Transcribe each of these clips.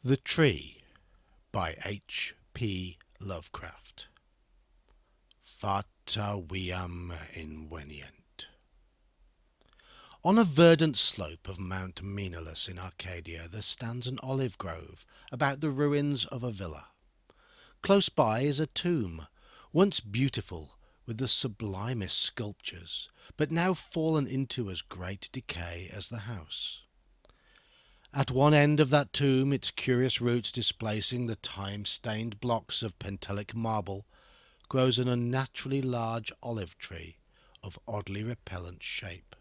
The Tree by HP Lovecraft. Fata viam invenient. On a verdant slope of Mount Menelus in Arcadia there stands an olive grove about the ruins of a villa. Close by is a tomb, once beautiful with the sublimest sculptures, but now fallen into as great decay as the house. At one end of that tomb, its curious roots displacing the time-stained blocks of Pentelic marble, grows an unnaturally large olive tree of oddly repellent shape,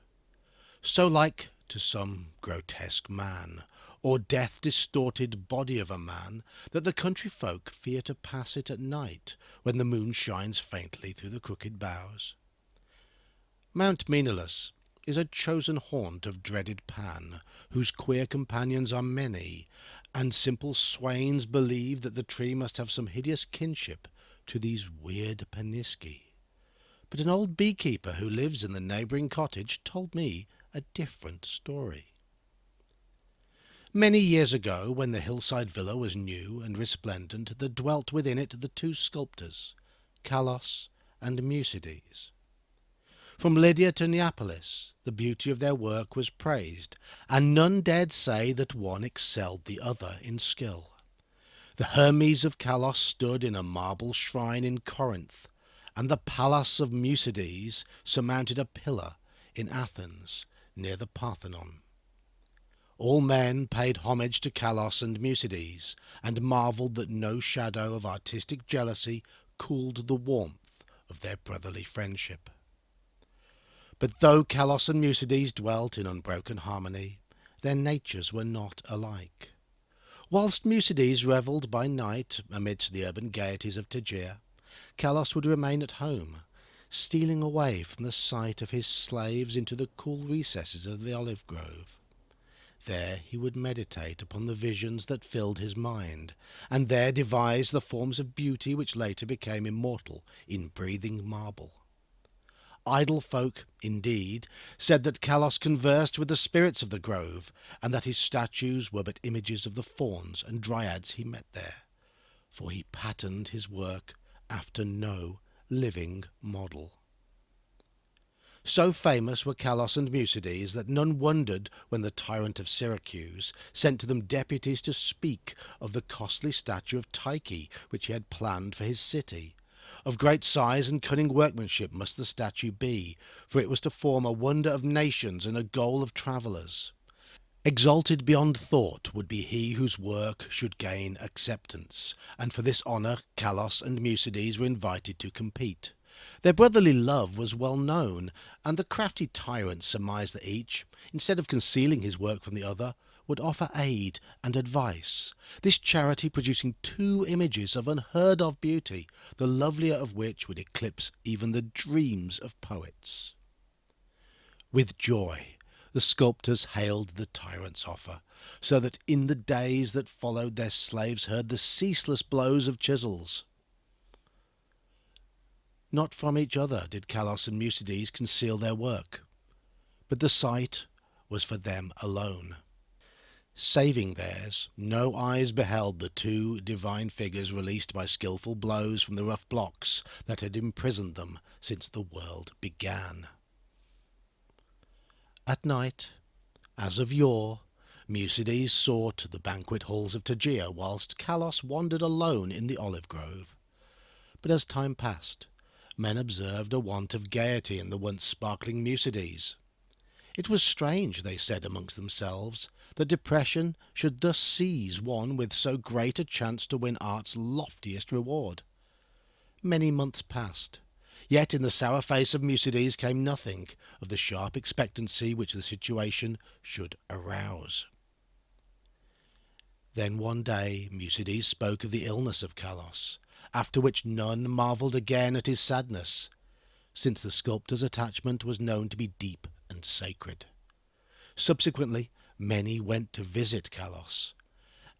so like to some grotesque man, or death-distorted body of a man, that the country folk fear to pass it at night when the moon shines faintly through the crooked boughs. Mount Menelus is a chosen haunt of dreaded Pan, whose queer companions are many, and simple swains believe that the tree must have some hideous kinship to these weird Paniski. But an old beekeeper who lives in the neighbouring cottage told me a different story. Many years ago, when the hillside villa was new and resplendent, there dwelt within it the two sculptors, Kalos and Mucides. From Lydia to Neapolis, the beauty of their work was praised, and none dared say that one excelled the other in skill. The Hermes of Kalos stood in a marble shrine in Corinth, and the Pallas of Mucides surmounted a pillar in Athens, near the Parthenon. All men paid homage to Kalos and Mucides, and marvelled that no shadow of artistic jealousy cooled the warmth of their brotherly friendship. But though Kalos and Mucides dwelt in unbroken harmony, their natures were not alike. Whilst Mucides revelled by night amidst the urban gaieties of Tegea, Kalos would remain at home, stealing away from the sight of his slaves into the cool recesses of the olive grove. There he would meditate upon the visions that filled his mind, and there devise the forms of beauty which later became immortal in breathing marble. Idle folk, indeed, said that Kalos conversed with the spirits of the grove, and that his statues were but images of the fauns and dryads he met there, for he patterned his work after no living model. So famous were Kalos and Mucides that none wondered when the tyrant of Syracuse sent to them deputies to speak of the costly statue of Tyche which he had planned for his city. Of great size and cunning workmanship must the statue be, for it was to form a wonder of nations and a goal of travellers. Exalted beyond thought would be he whose work should gain acceptance, and for this honour Kalos and Mucides were invited to compete. Their brotherly love was well known, and the crafty tyrant surmised that each, instead of concealing his work from the other, would offer aid and advice, this charity producing two images of unheard-of beauty, the lovelier of which would eclipse even the dreams of poets. With joy the sculptors hailed the tyrant's offer, so that in the days that followed their slaves heard the ceaseless blows of chisels. Not from each other did Kalos and Mucides conceal their work, but the sight was for them alone. Saving theirs, no eyes beheld the two divine figures released by skilful blows from the rough blocks that had imprisoned them since the world began. At night, as of yore, Mucides sought the banquet halls of Tegea, whilst Kalos wandered alone in the olive grove. But as time passed, men observed a want of gaiety in the once sparkling Mucides. It was strange, they said amongst themselves, that depression should thus seize one with so great a chance to win art's loftiest reward. Many months passed, yet in the sour face of Mucides came nothing of the sharp expectancy which the situation should arouse. Then one day Mucides spoke of the illness of Kalos, after which none marvelled again at his sadness, since the sculptor's attachment was known to be deep and sacred. Subsequently, many went to visit Kalos,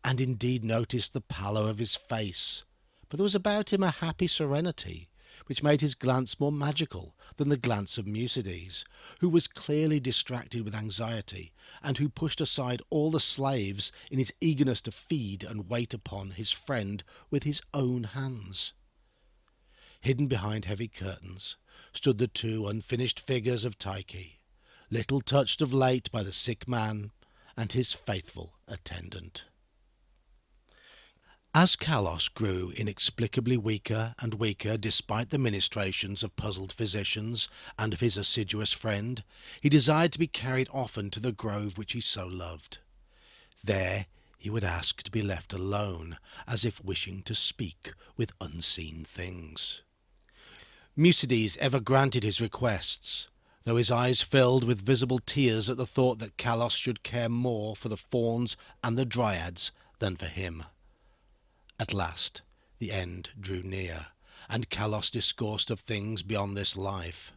and indeed noticed the pallor of his face, but there was about him a happy serenity, which made his glance more magical than the glance of Mucides, who was clearly distracted with anxiety, and who pushed aside all the slaves in his eagerness to feed and wait upon his friend with his own hands. Hidden behind heavy curtains stood the two unfinished figures of Tyche, little touched of late by the sick man and his faithful attendant. As Kalos grew inexplicably weaker and weaker despite the ministrations of puzzled physicians and of his assiduous friend, he desired to be carried often to the grove which he so loved. There he would ask to be left alone, as if wishing to speak with unseen things. Mucides ever granted his requests, though his eyes filled with visible tears at the thought that Kalos should care more for the fauns and the dryads than for him. At last the end drew near, and Kalos discoursed of things beyond this life.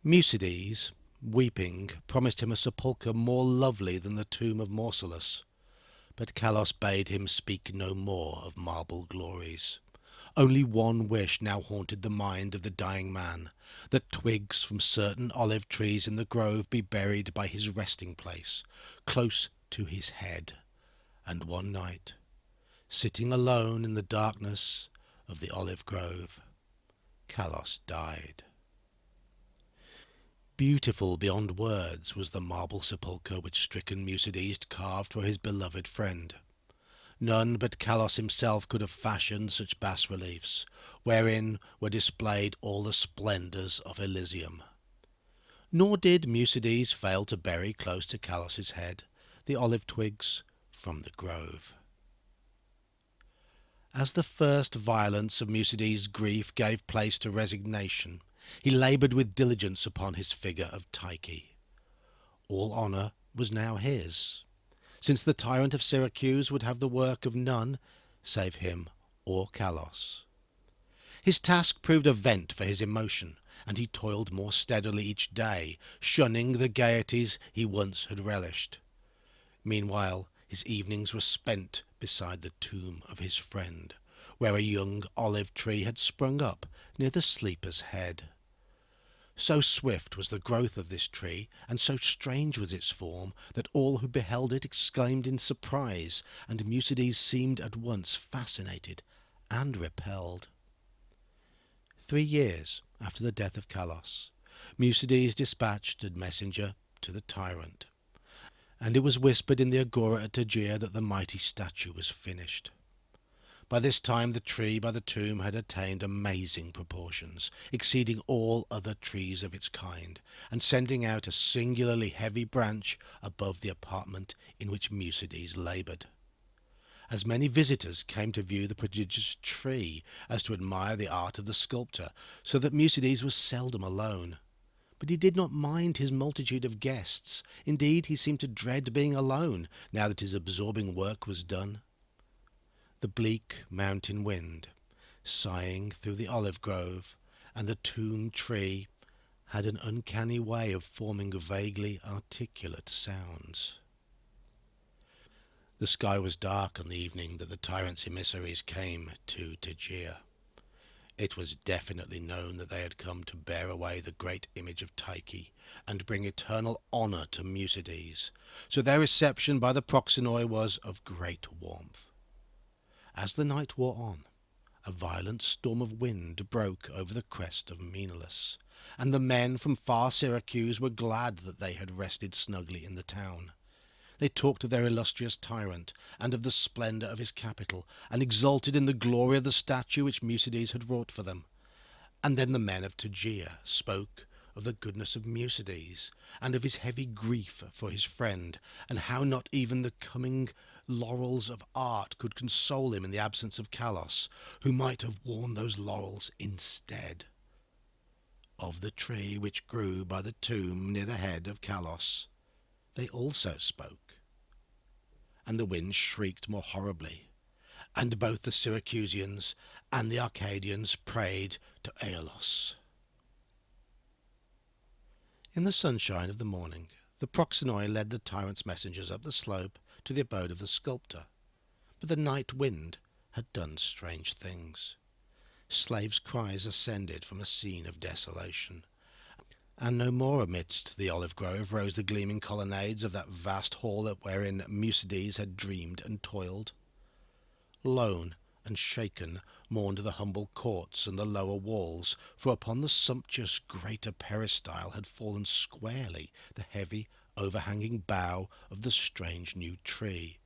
Mucides, weeping, promised him a sepulchre more lovely than the tomb of Mausolus, but Kalos bade him speak no more of marble glories. Only one wish now haunted the mind of the dying man, that twigs from certain olive trees in the grove be buried by his resting place, close to his head. And one night, sitting alone in the darkness of the olive grove, Kalos died. Beautiful beyond words was the marble sepulchre which stricken Mucides carved for his beloved friend. None but Kalos himself could have fashioned such bas-reliefs, wherein were displayed all the splendours of Elysium. Nor did Mucides fail to bury close to Kalos's head the olive twigs from the grove. As the first violence of Mucides' grief gave place to resignation, he laboured with diligence upon his figure of Tyche. All honour was now his, since the tyrant of Syracuse would have the work of none save him or Kalos. His task proved a vent for his emotion, and he toiled more steadily each day, shunning the gaieties he once had relished. Meanwhile his evenings were spent beside the tomb of his friend, where a young olive tree had sprung up near the sleeper's head. So swift was the growth of this tree, and so strange was its form, that all who beheld it exclaimed in surprise, and Mucides seemed at once fascinated and repelled. 3 years after the death of Kalos, Mucides dispatched a messenger to the tyrant, and it was whispered in the agora at Tegea that the mighty statue was finished. By this time the tree by the tomb had attained amazing proportions, exceeding all other trees of its kind, and sending out a singularly heavy branch above the apartment in which Mucides laboured. As many visitors came to view the prodigious tree as to admire the art of the sculptor, so that Mucides was seldom alone. But he did not mind his multitude of guests. Indeed, he seemed to dread being alone, now that his absorbing work was done. The bleak mountain wind, sighing through the olive grove, and the tomb tree had an uncanny way of forming vaguely articulate sounds. The sky was dark on the evening that the tyrant's emissaries came to Tegea. It was definitely known that they had come to bear away the great image of Tyche, and bring eternal honour to Mucides, so their reception by the proxenoi was of great warmth. As the night wore on, a violent storm of wind broke over the crest of Menelaus, and the men from far Syracuse were glad that they had rested snugly in the town. They talked of their illustrious tyrant, and of the splendour of his capital, and exulted in the glory of the statue which Mucides had wrought for them. And then the men of Tegea spoke of the goodness of Mucides, and of his heavy grief for his friend, and how not even the coming laurels of art could console him in the absence of Kalos, who might have worn those laurels instead. Of the tree which grew by the tomb near the head of Kalos they also spoke, and the wind shrieked more horribly, and both the Syracusans and the Arcadians prayed to Aeolus. In the sunshine of the morning the proxenoi led the tyrant's messengers up the slope to the abode of the sculptor, but the night wind had done strange things. Slaves' cries ascended from a scene of desolation, and no more amidst the olive grove rose the gleaming colonnades of that vast hall wherein Musides had dreamed and toiled. Lone and shaken mourned the humble courts and the lower walls, for upon the sumptuous greater peristyle had fallen squarely the heavy overhanging bough of the strange new tree,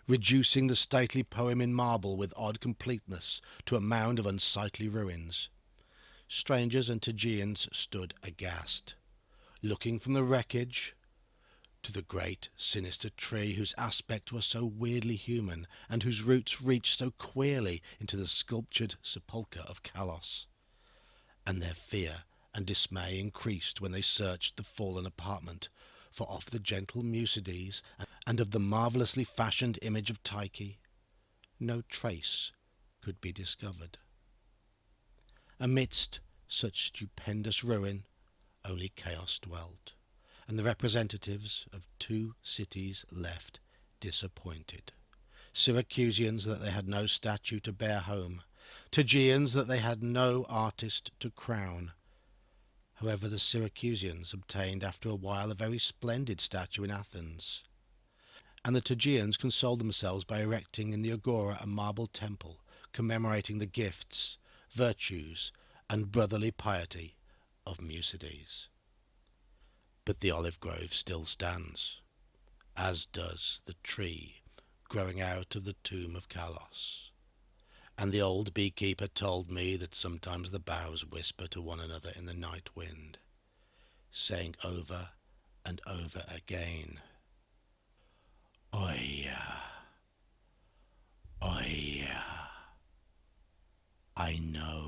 reducing the stately poem in marble with odd completeness to a mound of unsightly ruins. Strangers and Tegeans stood aghast, looking from the wreckage to the great sinister tree whose aspect was so weirdly human, and whose roots reached so queerly into the sculptured sepulchre of Kalos. And their fear and dismay increased when they searched the fallen apartment, for of the gentle Musides and of the marvellously fashioned image of Tyche no trace could be discovered. Amidst such stupendous ruin only chaos dwelt, and the representatives of two cities left disappointed. Syracusans that they had no statue to bear home, Tegeans that they had no artist to crown. However, the Syracusans obtained after a while a very splendid statue in Athens, and the Tegeans consoled themselves by erecting in the agora a marble temple commemorating the gifts, virtues, and brotherly piety of Musides. But the olive grove still stands, as does the tree growing out of the tomb of Kalos. And the old beekeeper told me that sometimes the boughs whisper to one another in the night wind, saying over and over again, Oya, Oya, I know.